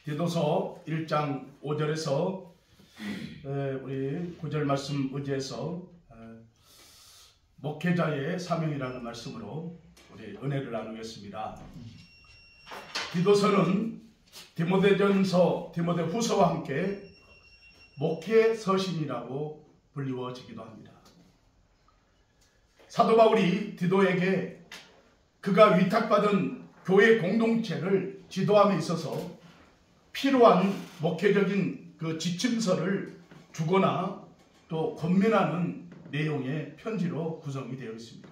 디도서 1장 5절에서 우리 9절 말씀 의지해서 목회자의 사명이라는 말씀으로 우리 은혜를 나누겠습니다. 디도서는 디모데전서, 디모데후서와 함께 목회 서신이라고 불리워지기도 합니다. 사도 바울이 디도에게 그가 위탁받은 교회 공동체를 지도함에 있어서 필요한 목회적인 그 지침서를 주거나 또 권면하는 내용의 편지로 구성이 되어 있습니다.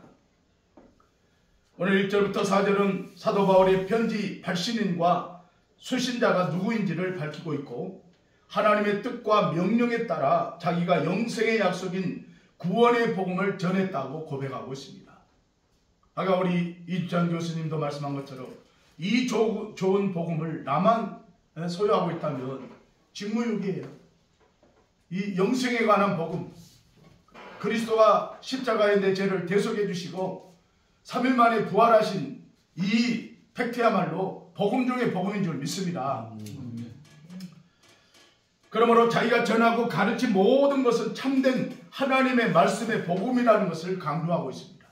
오늘 1절부터 4절은 사도 바울의 편지 발신인과 수신자가 누구인지를 밝히고 있고 하나님의 뜻과 명령에 따라 자기가 영생의 약속인 구원의 복음을 전했다고 고백하고 있습니다. 아까 우리 이주찬 교수님도 말씀한 것처럼 이 좋은 복음을 나만 소유하고 있다면 직무유기예요. 이 영생에 관한 복음, 그리스도가 십자가에 내 죄를 대속해 주시고 3일 만에 부활하신 이 팩트야말로 복음 중의 복음인 줄 믿습니다. 그러므로 자기가 전하고 가르친 모든 것은 참된 하나님의 말씀의 복음이라는 것을 강조하고 있습니다.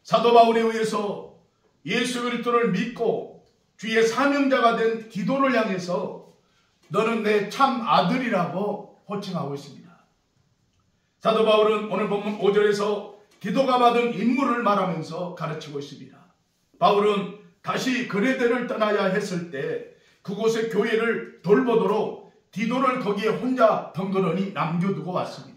사도 바울에 의해서 예수 그리스도를 믿고 주의 사명자가 된 디도를 향해서 너는 내 참 아들이라고 호칭하고 있습니다. 사도 바울은 오늘 본문 5절에서 디도가 받은 임무를 말하면서 가르치고 있습니다. 바울은 다시 그레데를 떠나야 했을 때 그곳의 교회를 돌보도록 디도를 거기에 혼자 덩그러니 남겨두고 왔습니다.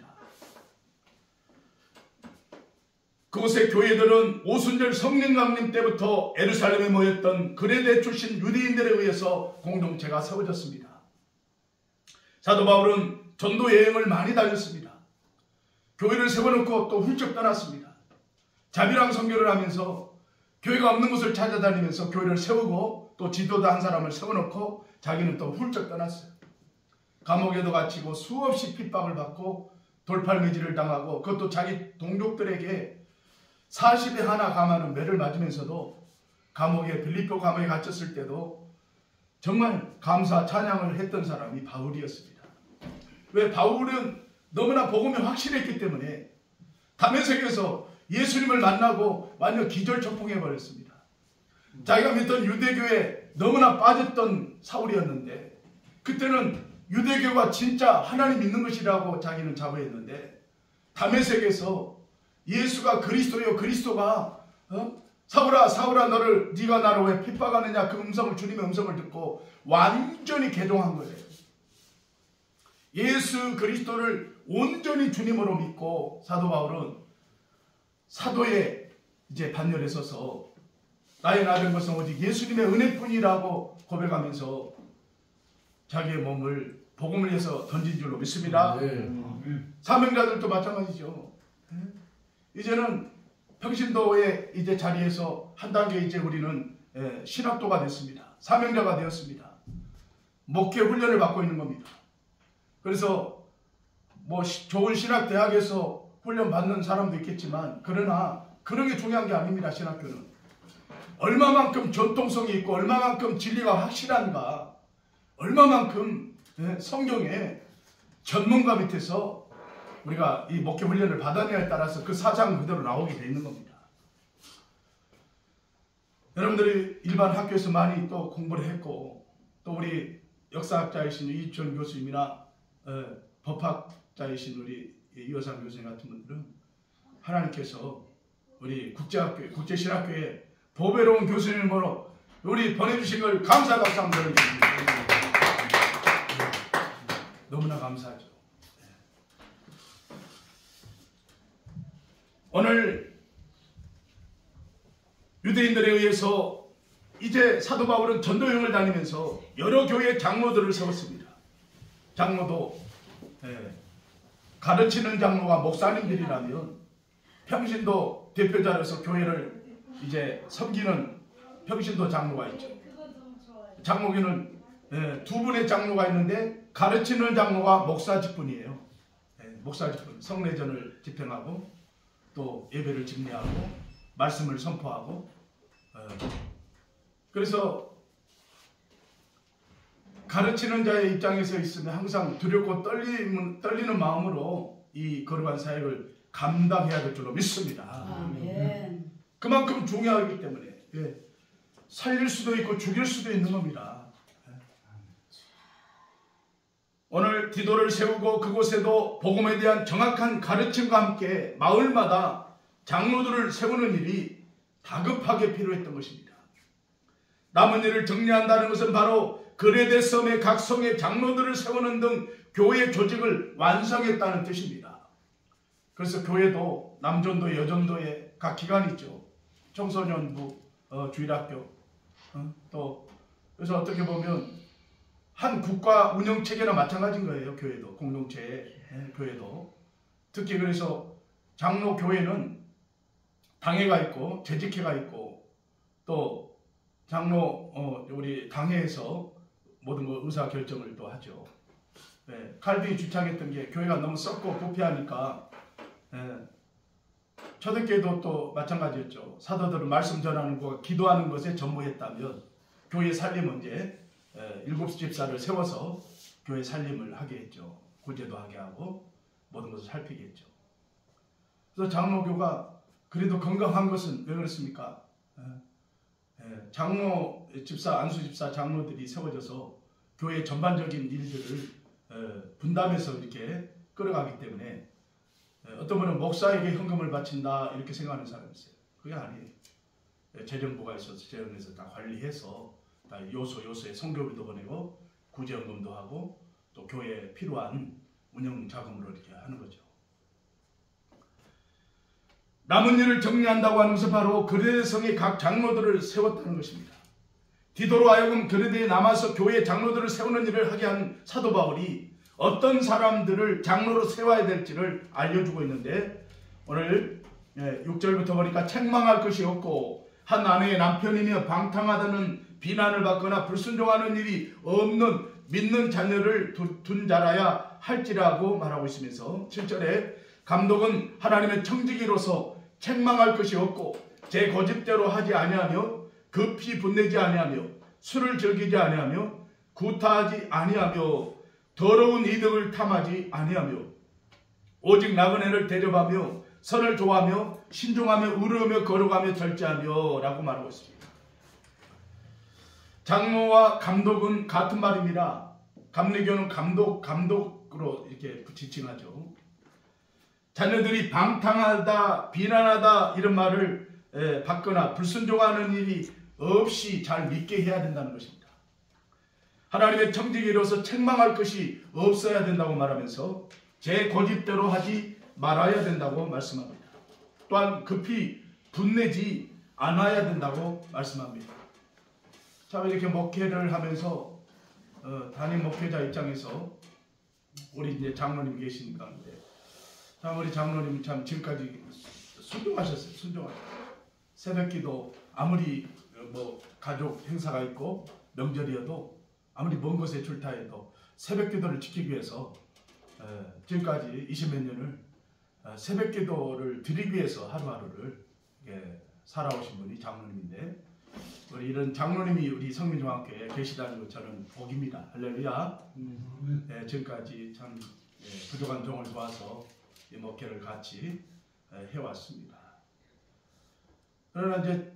그곳의 교회들은 오순절 성령 강림 때부터 예루살렘에 모였던 그레데 출신 유대인들에 의해서 공동체가 세워졌습니다. 사도 바울은 전도 여행을 많이 다녔습니다. 교회를 세워놓고 또 훌쩍 떠났습니다. 자비랑 선교를 하면서 교회가 없는 곳을 찾아다니면서 교회를 세우고 또 지도자 한 사람을 세워놓고 자기는 또 훌쩍 떠났어요. 감옥에도 갇히고 수없이 핍박을 받고 돌팔매질을 당하고 그것도 자기 동족들에게 40에 하나 감하는 매를 맞으면서도 빌립보 감옥에 갇혔을 때도 정말 감사 찬양을 했던 사람이 바울이었습니다. 왜? 바울은 너무나 복음이 확실했기 때문에 다메섹에서 예수님을 만나고 완전 기절초풍해 버렸습니다. 자기가 믿던 유대교에 너무나 빠졌던 사울이었는데 그때는 유대교가 진짜 하나님 믿는 것이라고 자기는 자부했는데 다메섹에서 예수가 그리스도요, 그리스도가 사울아 사울아 네가 나를 왜 핍박하느냐, 그 음성을, 주님의 음성을 듣고 완전히 개종한 거예요. 예수 그리스도를 온전히 주님으로 믿고 사도 바울은 사도의 이제 반열에 서서 나의 나된 것은 오직 예수님의 은혜뿐이라고 고백하면서 자기의 몸을 복음을 위해서 던진 줄로 믿습니다. 사명자들도 마찬가지죠. 이제는 평신도의 이제 자리에서 한 단계 이제 우리는 신학도가 됐습니다. 사명자가 되었습니다. 목회 훈련을 받고 있는 겁니다. 그래서 뭐 좋은 신학대학에서 훈련 받는 사람도 있겠지만 그러나 그런 게 중요한 게 아닙니다. 신학교는 얼마만큼 전통성이 있고 얼마만큼 진리가 확실한가, 얼마만큼 성경의 전문가 밑에서 우리가 이 목회 훈련을 받았냐에 따라서 그 사상 그대로 나오게 돼 있는 겁니다. 여러분들이 일반 학교에서 많이 또 공부를 했고 또 우리 역사학자이신 이주찬 교수님이나 법학자이신 우리 이호상 교수님 같은 분들은 하나님께서 우리 국제신학교에 보배로운 교수님으로 우리 보내주신 걸 감사 박수 한번 드리겠습니다. 너무나 감사하죠. 오늘 유대인들에 의해서 이제 사도 바울은 전도여행을 다니면서 여러 교회 장로들을 세웠습니다. 장로도 가르치는 장로가 목사님들이라면 평신도 대표자로서 교회를 이제 섬기는 평신도 장로가 있죠. 장로교는 두 분의 장로가 있는데 가르치는 장로가 목사직분이에요. 목사직분, 성례전을 집행하고 또 예배를 집례하고 말씀을 선포하고 그래서 가르치는 자의 입장에서 있으면 항상 두렵고 떨리는 마음으로 이 거룩한 사역을 감당해야 될 줄로 믿습니다. 아멘. 그만큼 중요하기 때문에 살릴 수도 있고 죽일 수도 있는 겁니다. 오늘 디도를 세우고 그곳에도 복음에 대한 정확한 가르침과 함께 마을마다 장로들을 세우는 일이 다급하게 필요했던 것입니다. 남은 일을 정리한다는 것은 바로 그레데 섬의 각 성의 장로들을 세우는 등 교회 조직을 완성했다는 뜻입니다. 그래서 교회도 남전도 여전도에 각 기관이 있죠. 청소년부, 주일학교, 또 그래서 어떻게 보면 한 국가 운영 체계나 마찬가지인 거예요. 교회도 공동체 교회도 특히 그래서 장로 교회는 당회가 있고 재직회가 있고 또 장로 우리 당회에서 모든 거 의사 결정을 또 하죠. 칼빈이 주창했던 게 교회가 너무 썩고 부패하니까 초대교회도 또 마찬가지였죠. 사도들은 말씀 전하는 것과 기도하는 것에 전무했다면 교회 살림은 이제 7 집사를 세워서 교회 살림을 하게 했죠. 구제도 하게 하고 모든 것을 살피게 했죠. 그래서 장로교가 그래도 건강한 것은 왜 그렇습니까? 장로 집사, 안수 집사 장로들이 세워져서 교회 전반적인 일들을 분담해서 이렇게 끌어가기 때문에 어떤 분은 목사에게 헌금을 바친다 이렇게 생각하는 사람이 있어요. 그게 아니에요. 재정부가 있어서 재정에서 다 관리해서 다 요소에 성교비도 보내고 구제헌금도 하고 또 교회에 필요한 운영 자금으로 이렇게 하는 거죠. 남은 일을 정리한다고 하는 것은 바로 그레데 성의 각 장로들을 세웠다는 것입니다. 디도로 하여금 그레데에 남아서 교회 장로들을 세우는 일을 하게 한 사도 바울이 어떤 사람들을 장로로 세워야 될지를 알려주고 있는데 오늘 6절부터 보니까 책망할 것이 없고 한 아내의 남편이며 방탕하다는 비난을 받거나 불순종하는 일이 없는 믿는 자녀를 둔 자라야 할지라고 말하고 있으면서 7절에 감독은 하나님의 청지기로서 책망할 것이 없고 제 고집대로 하지 아니하며 급히 분내지 아니하며 술을 즐기지 아니하며 구타하지 아니하며 더러운 이득을 탐하지 아니하며 오직 나그네를 대접하며 선을 좋아하며 신중하며 의로우며 거룩하며 절제하며 라고 말하고 있습니다. 장로와 감독은 같은 말입니다. 감리교는 감독으로 이렇게 지칭하죠. 자녀들이 방탕하다, 비난하다 이런 말을 받거나 불순종하는 일이 없이 잘 믿게 해야 된다는 것입니다. 하나님의 청지기로서 책망할 것이 없어야 된다고 말하면서 제 고집대로 하지 말아야 된다고 말씀합니다. 또한 급히 분내지 않아야 된다고 말씀합니다. 참 이렇게 목회를 하면서 담임 목회자 입장에서 우리 이제 장로님 계시니까 참 우리 장로님 참 지금까지 순종하셨어요. 순종하셨어요. 새벽기도 아무리 뭐 가족 행사가 있고 명절이어도 아무리 먼 곳에 출타해도 새벽기도를 지키기 위해서 지금까지 20몇 년을 새벽기도를 드리기 위해서 하루하루를 살아오신 분이 장로님인데 우리 이런 장로님이 우리 성민중학교에 계시다는 것 저는 복입니다. 할렐루야. 지금까지 참 부족한 종을 도와서 이 목회를 같이 해왔습니다. 그러나 이제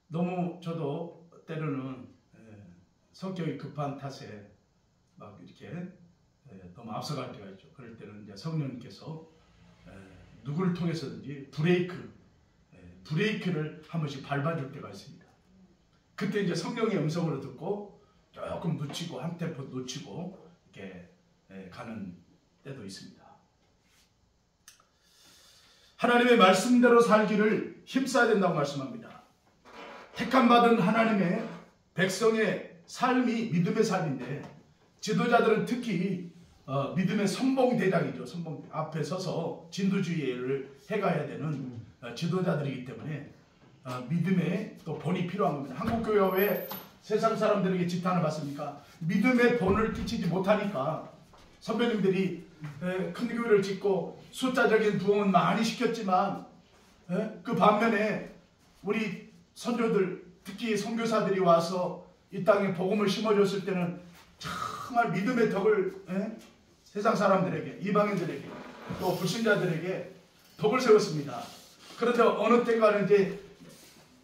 너무 저도 때로는 성격이 급한 탓에 막 이렇게 너무 앞서갈 때가 있죠. 그럴 때는 이제 성령님께서 누구를 통해서든지 브레이크를 한 번씩 밟아줄 때가 있습니다. 그때 이제 성령의 음성으로 듣고 조금 놓치고 한 템포 놓치고 이렇게 가는 때도 있습니다. 하나님의 말씀대로 살기를 힘써야 된다고 말씀합니다. 택함받은 하나님의 백성의 삶이 믿음의 삶인데 지도자들은 특히 믿음의 선봉대장이죠. 선봉 앞에 서서 진두주의를 해가야 되는 지도자들이기 때문에 믿음의 또 본이 필요한 겁니다. 한국교회가 왜 세상 사람들에게 지탄을 받습니까? 믿음의 본을 끼치지 못하니까 선배님들이 큰 교회를 짓고 숫자적인 부흥은 많이 시켰지만 그 반면에 우리 선조들 특히 선교사들이 와서 이 땅에 복음을 심어줬을 때는 참 정말 믿음의 덕을 세상 사람들에게, 이방인들에게, 또 불신자들에게 덕을 세웠습니다. 그런데 어느 때가는 이제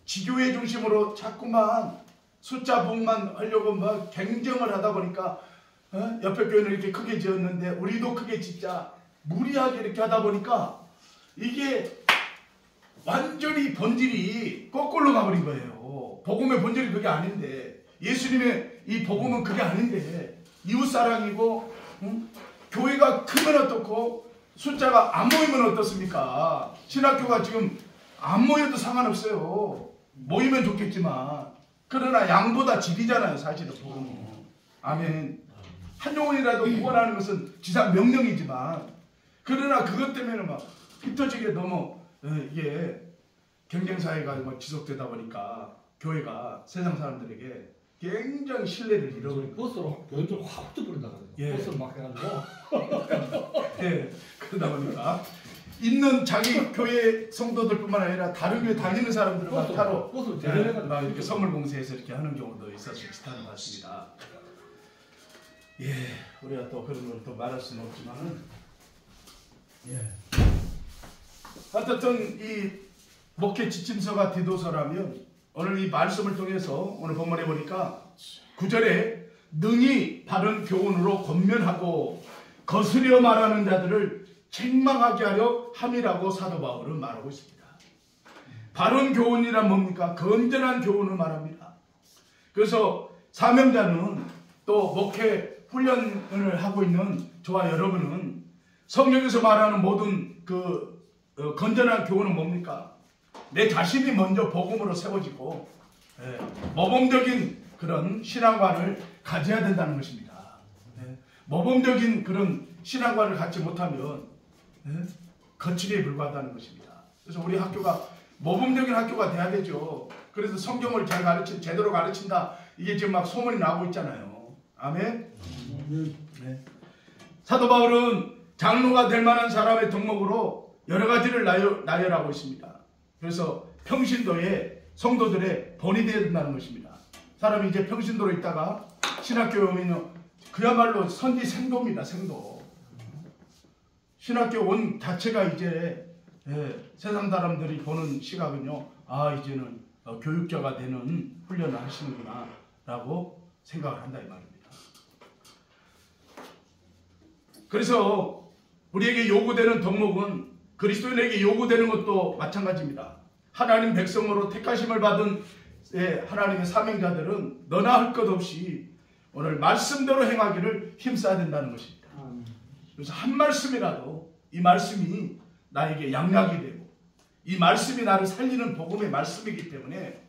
지교회 중심으로 자꾸만 숫자 복만 하려고 막 경쟁을 하다 보니까 옆에 교회는 이렇게 크게 지었는데 우리도 크게 짓자, 무리하게 이렇게 하다 보니까 이게 완전히 본질이 거꾸로 가버린 거예요. 복음의 본질이 그게 아닌데, 예수님의 이 복음은 그게 아닌데, 이웃사랑이고 교회가 크면 어떻고 숫자가 안 모이면 어떻습니까? 신학교가 지금 안 모여도 상관없어요. 모이면 좋겠지만, 그러나 양보다 질이잖아요, 사실은 복음은. 아멘. 한 영혼이라도 구원하는 것은 지상 명령이지만, 그러나 그것 때문에 막 흩어지게 너무 이게 경쟁사회가 지속되다 보니까 교회가 세상 사람들에게 굉장히 신뢰를 잃어버린 거예요. 버스로 교인들 확 흩어버린다 그래요. 버스를 막 해가지고. 예, 그러다 보니까 있는 자기 교회 성도들뿐만 아니라 다른 교회 다니는 사람들을 막 타러 막 이렇게 선물 공세해서 이렇게 하는 경우도 있어서 비슷한 것 같습니다. 예, 우리가 또 그런 걸 또 말할 수는 없지만은, 예. 어쨌든 이 목회 지침서가 디도서라면 오늘 이 말씀을 통해서 오늘 본문에 보니까 9절에 능히 바른 교훈으로 권면하고 거스려 말하는 자들을 책망하게 하려 함이라고 사도 바울은 말하고 있습니다. 바른 교훈이란 뭡니까? 건전한 교훈을 말합니다. 그래서 사명자는 또 목회 훈련을 하고 있는 저와 여러분은 성경에서 말하는 모든 건전한 교훈은 뭡니까? 내 자신이 먼저 복음으로 세워지고 모범적인 그런 신앙관을 가져야 된다는 것입니다. 모범적인 그런 신앙관을 갖지 못하면 거칠이에 불과하다는 것입니다. 그래서 우리 학교가 모범적인 학교가 돼야 되죠. 그래서 성경을 잘 제대로 가르친다, 이게 지금 막 소문이 나고 있잖아요. 아멘. 네. 사도 바울은 장로가 될 만한 사람의 덕목으로 여러 가지를 나열하고 있습니다. 그래서 평신도에 성도들의 본이 되어야 된다는 것입니다. 사람이 이제 평신도로 있다가 신학교에 오면 그야말로 선지 생도입니다. 생도. 신학교 온 자체가 이제 세상 사람들이 보는 시각은요, 이제는 교육자가 되는 훈련을 하시는구나 라고 생각을 한다 이 말입니다. 그래서 우리에게 요구되는 덕목은 그리스도인에게 요구되는 것도 마찬가지입니다. 하나님 백성으로 택하심을 받은 하나님의 사명자들은 너나 할 것 없이 오늘 말씀대로 행하기를 힘써야 된다는 것입니다. 그래서 한 말씀이라도 이 말씀이 나에게 양약이 되고 이 말씀이 나를 살리는 복음의 말씀이기 때문에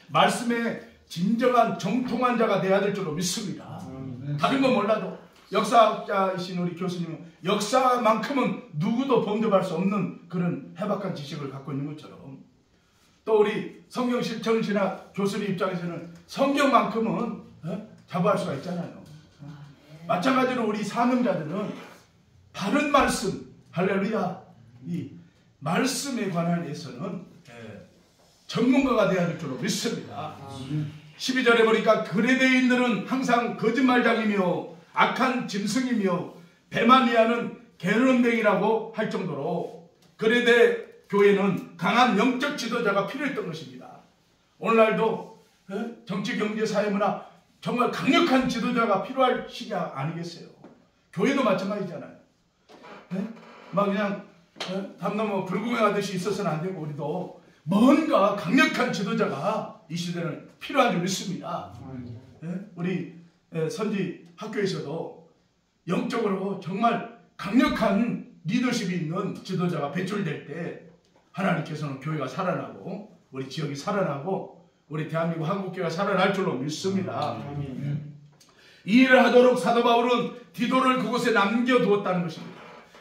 말씀에 진정한 정통한 자가 되어야 될 줄로 믿습니다. 다른 건 몰라도 역사학자이신 우리 교수님은 역사만큼은 누구도 범접할 수 없는 그런 해박한 지식을 갖고 있는 것처럼, 또 우리 성경 실천신학 교수님 입장에서는 성경만큼은 자부할 수가 있잖아요. 마찬가지로 우리 사명자들은 바른 말씀, 할렐루야, 이 말씀에 관해서는 전문가가 되어야 될 줄로 믿습니다. 12절에 보니까 그레데인들은 항상 거짓말장이며 악한 짐승이며 배만 위하는 게으름뱅이라고 할 정도로 그레데 교회는 강한 영적 지도자가 필요했던 것입니다. 오늘날도 정치, 경제, 사회, 문화 정말 강력한 지도자가 필요할 시기 아니겠어요? 교회도 마찬가지잖아요. 막 그냥 담 넘어 불구경하듯이 있어서는 안 되고 우리도 뭔가 강력한 지도자가 이 시대는 필요한 줄 믿습니다. 우리 선지 학교에서도 영적으로 정말 강력한 리더십이 있는 지도자가 배출될 때 하나님께서는 교회가 살아나고 우리 지역이 살아나고 우리 대한민국 한국교회가 살아날 줄로 믿습니다. 이 일을 하도록 사도 바울은 디도를 그곳에 남겨두었다는 것입니다.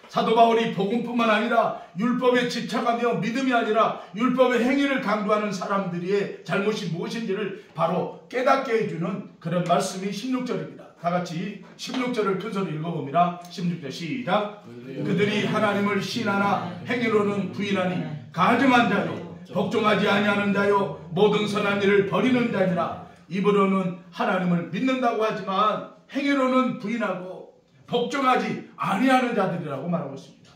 사도 바울이 복음뿐만 아니라 율법에 집착하며 믿음이 아니라 율법의 행위를 강조하는 사람들의 잘못이 무엇인지를 바로 깨닫게 해주는 그런 말씀이 16절입니다. 다 같이 16절을 큰 소리 읽어봅니다. 16절 시작. 그들이 하나님을 신하나 행위로는 부인하니 가증한 자요 복종하지 아니하는 자요 모든 선한 일을 버리는 자니라. 입으로는 하나님을 믿는다고 하지만 행위로는 부인하고 복종하지 아니하는 자들이라고 말하고 있습니다.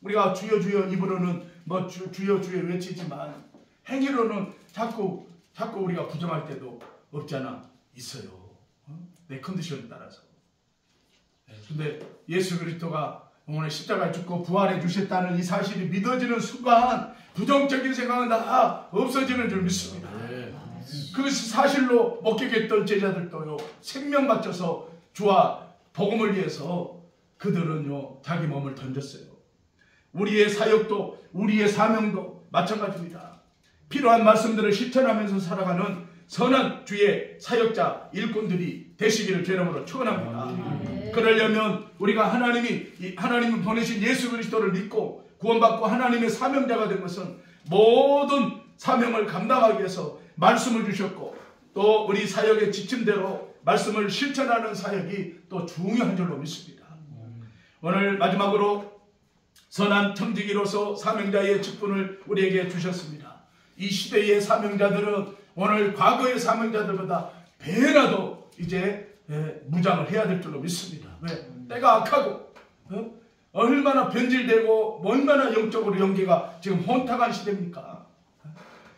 우리가 주여 주여 입으로는 뭐 주여 주여 외치지만 행위로는 자꾸 우리가 부정할 때도 없지 않아 있어요. 내 컨디션에 따라서. 근데 예수 그리스도가 오늘 십자가에 죽고 부활해 주셨다는 이 사실이 믿어지는 순간 부정적인 생각은 다 없어지는 줄 믿습니다. 그 사실로 목격했던 제자들도요, 생명 바쳐서 주와 복음을 위해서 그들은요 자기 몸을 던졌어요. 우리의 사역도 우리의 사명도 마찬가지입니다. 필요한 말씀들을 실천하면서 살아가는 선한 주의 사역자 일꾼들이 되시기를 주 이름으로 축원합니다. 그러려면 우리가 하나님이 보내신 예수 그리스도를 믿고 구원받고 하나님의 사명자가 된 것은 모든 사명을 감당하기 위해서 말씀을 주셨고 또 우리 사역의 지침대로 말씀을 실천하는 사역이 또 중요한 줄로 믿습니다. 오늘 마지막으로 선한 청지기로서 사명자의 직분을 우리에게 주셨습니다. 이 시대의 사명자들은 오늘 과거의 사명자들보다 배나도 이제 무장을 해야 될 줄로 믿습니다. 왜? 때가 악하고 얼마나 변질되고 얼마나 영적으로 연계가 지금 혼탁한 시대입니까?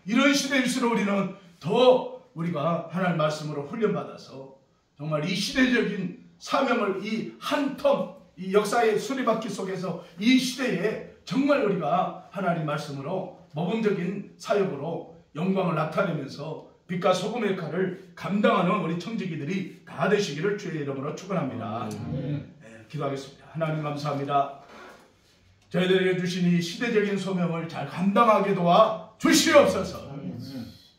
이런 시대일수록 우리는 더 우리가 하나님 말씀으로 훈련받아서 정말 이 시대적인 사명을 이 한 텀 이 역사의 수리바퀴 속에서 이 시대에 정말 우리가 하나님 말씀으로 모범적인 사역으로 영광을 나타내면서 빛과 소금의 역할을 감당하는 우리 청지기들이 다 되시기를 주의 이름으로 축원합니다. 기도하겠습니다. 하나님 감사합니다. 저희들에게 주신 이 시대적인 소명을 잘 감당하게 도와 주시옵소서.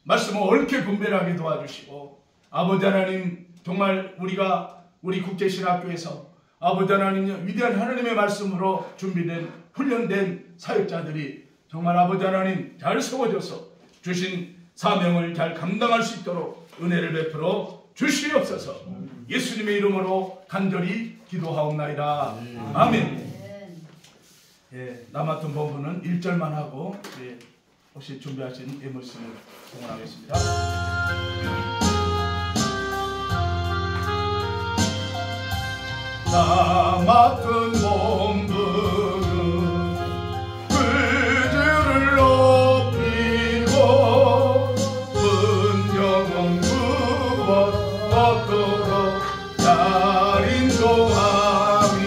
말씀을 옳게 분별하게 도와주시고 아버지 하나님 정말 우리 국제신학교에서 아버지 하나님 위대한 하나님의 말씀으로 준비된 훈련된 사역자들이 정말 아버지 하나님 잘 세워져서 주신 사명을 잘 감당할 수 있도록 은혜를 베풀어 주시옵소서. 예수님의 이름으로 간절히 기도하옵나이다. 아멘. 나 맡은 본부는 1절만 하고 혹시 준비하신 예물씀을 공헌하겠습니다. 나 맡은 본부는 그 주를 높이고 분명한 구원 얻도록 잘 인도함이라.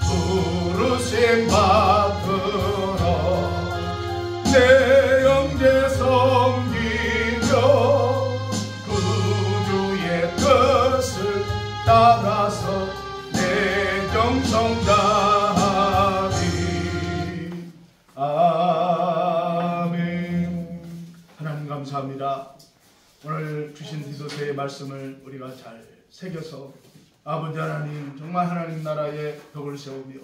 부르심 받들어 내 형제 섬기며 구주의 뜻을 따라서 내 정성 다하리. 아멘. 하나님 감사합니다. 오늘 주신 디도서의 말씀을 우리가 잘 새겨서 아버지 하나님 정말 하나님 나라의 덕을 세우며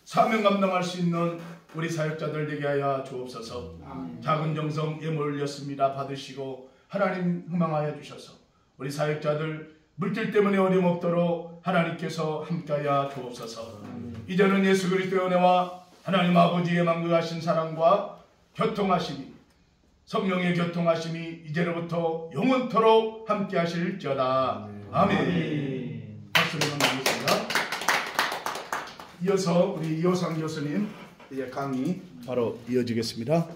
사명 감당할 수 있는 우리 사역자들 되게 하여 주옵소서. 작은 정성 예물 올렸습니다. 받으시고 하나님 흥망하여 주셔서 우리 사역자들 물질 때문에 어려움 없도록 하나님께서 함께하여 주옵소서. 이제는 예수 그리스도의 은혜와 하나님 아버지의 만국하신 사랑과 교통하심이 성령의 교통하심이 이제로부터 영원토록 함께하실지어다. 아멘. 박수를 드리겠습니다. 이어서 우리 이호상 교수님 강의 바로 이어지겠습니다.